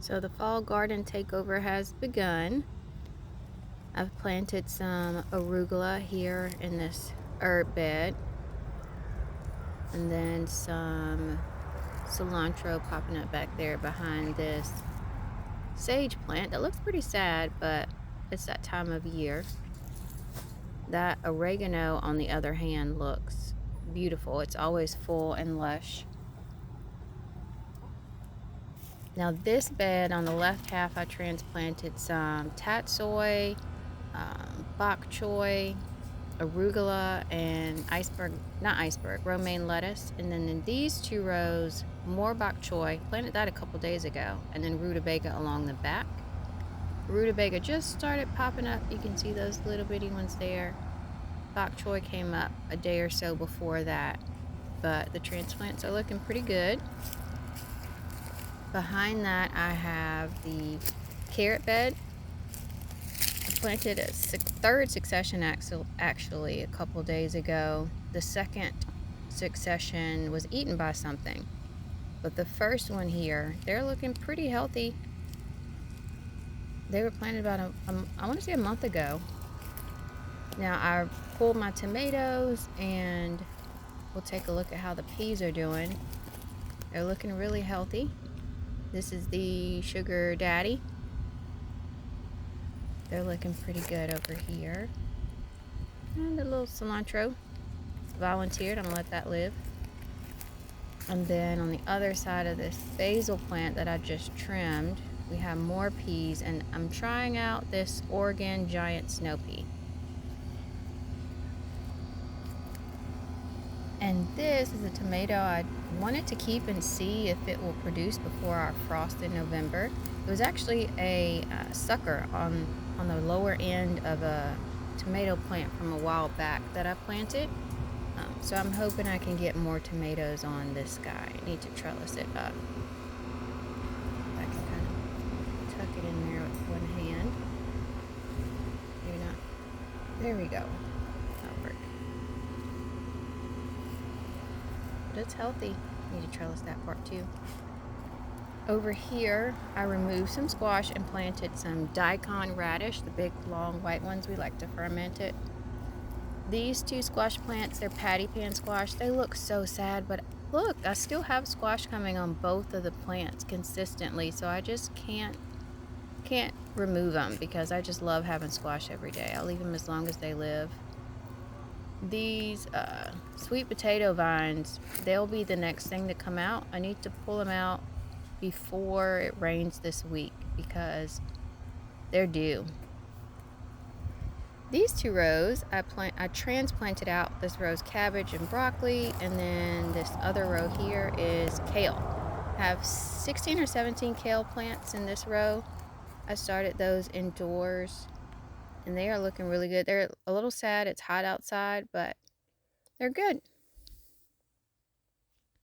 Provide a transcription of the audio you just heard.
So the fall garden takeover has begun. I've planted some arugula here in this herb bed, and then some cilantro popping up back there behind this sage plant that looks pretty sad, but it's that time of year. That oregano, on the other hand, looks beautiful. It's always full and lush. Now this bed on the left half, I transplanted some tatsoi, bok choy, arugula, and romaine lettuce. And then in these two rows, more bok choy. Planted that a couple days ago. And then rutabaga along the back. Rutabaga just started popping up. You can see those little bitty ones there. Bok choy came up a day or so before that. But the transplants are looking pretty good. Behind that, I have the carrot bed. I planted a third succession actually a couple days ago. The second succession was eaten by something. But the first one here, they're looking pretty healthy. They were planted about, I want to say a month ago. Now I pulled my tomatoes and we'll take a look at how the peas are doing. They're looking really healthy. This is the Sugar Daddy. They're looking pretty good over here. And a little cilantro. Volunteered, I'm gonna let that live. And then on the other side of this basil plant that I just trimmed, we have more peas, and I'm trying out this Oregon giant snow pea. And this is a tomato I wanted to keep and see if it will produce before our frost in November. It was actually a sucker on the lower end of a tomato plant from a while back that I planted. So I'm hoping I can get more tomatoes on this guy. I need to trellis it up. I can kind of tuck it in there with one hand. Maybe not. There we go. That'll work. But it's healthy. Need to trellis that part too. Over here, I removed some squash and planted some daikon radish, the big long white ones. We like to ferment it. These two squash plants, they're patty pan squash. They look so sad, but look, I still have squash coming on both of the plants consistently, so I just can't remove them because I just love having squash every day. I'll leave them as long as they live. These sweet potato vines, they'll be the next thing to come out. I need to pull them out before it rains this week because they're due. These two rows, I transplanted out this row's cabbage and broccoli, and then this other row here is kale. I have 16 or 17 kale plants in this row. I started those indoors, and they are looking really good. They're a little sad, it's hot outside, but they're good.